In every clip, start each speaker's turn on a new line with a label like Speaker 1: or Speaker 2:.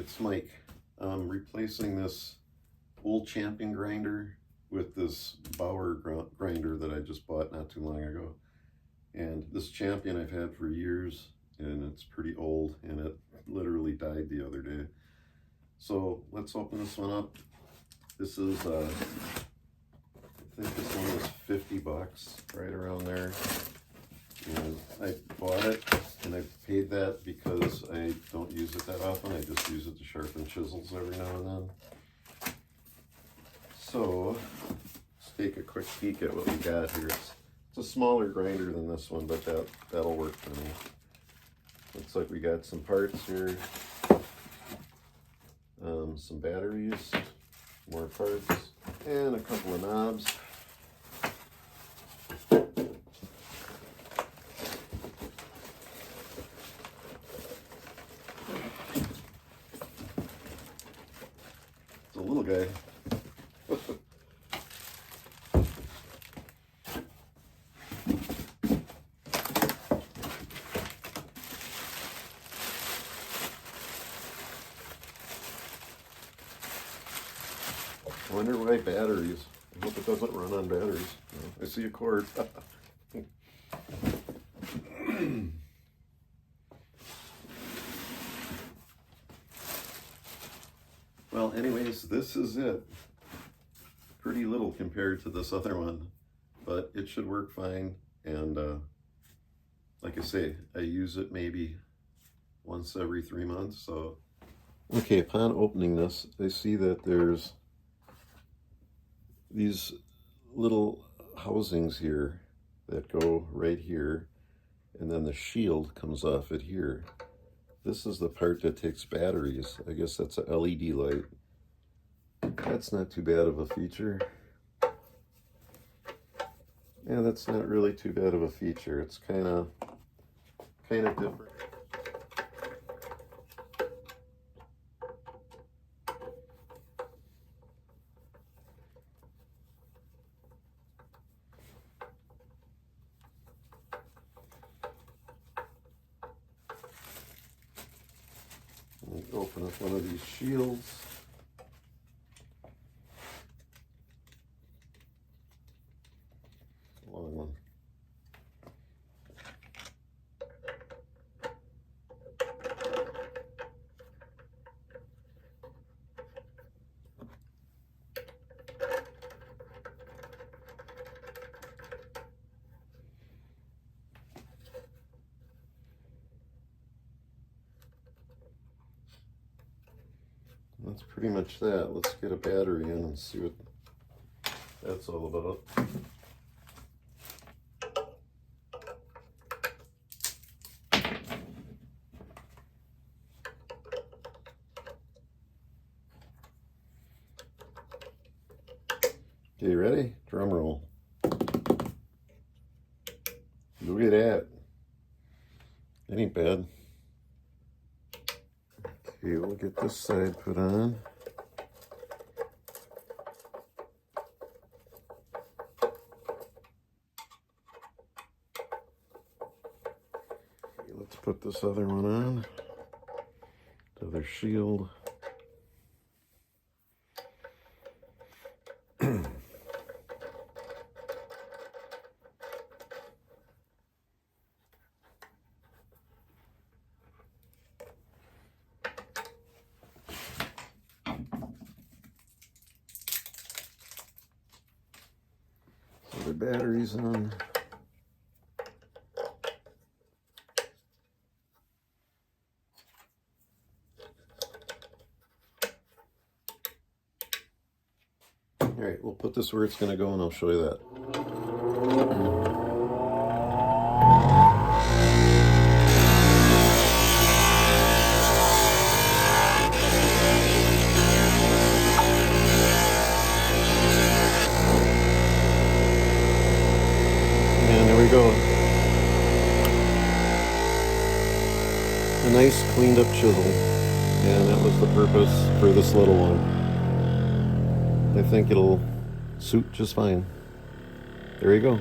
Speaker 1: it's Mike. I'm replacing this old Champion grinder with this Bauer grinder that I just bought not too long ago. And this Champion I've had for years, and it's pretty old, and it literally died the other day. So let's open this one up. This is, I think this one was 50 bucks, right around there. And I bought it, and I paid that because I don't use it that often. I just use it to sharpen chisels every now and then. So let's take a quick peek at what we got here. It's a smaller grinder than this one, but that'll work for me. Looks like we got some parts here, some batteries, more parts, and a couple of knobs. It's a little guy. I wonder why batteries. I hope it doesn't run on batteries. I see a cord. Well, anyways, this is it. Pretty little compared to this other one, but it should work fine. And like I say, I use it maybe once every 3 months. So, okay, upon opening this, I see that there's these little housings here that go right here, and then the shield comes off it here. This is the part that takes batteries. I guess that's a LED light. That's not too bad of a feature. Yeah, that's not really too bad of a feature. It's kind of different. Open up one of these shields. Long one. That's pretty much that. Let's get a battery in and see what that's all about. Okay, ready? Drum roll. Look at that. That ain't bad. Okay, we'll get this side put on. Okay, let's put this other one on. The other shield. The batteries on. All right, we'll put this where it's going to go and I'll show you that. And there we go. A nice cleaned up chisel. And that was the purpose for this little one. I think it'll suit just fine. There you go.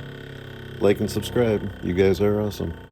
Speaker 1: Like and subscribe. You guys are awesome.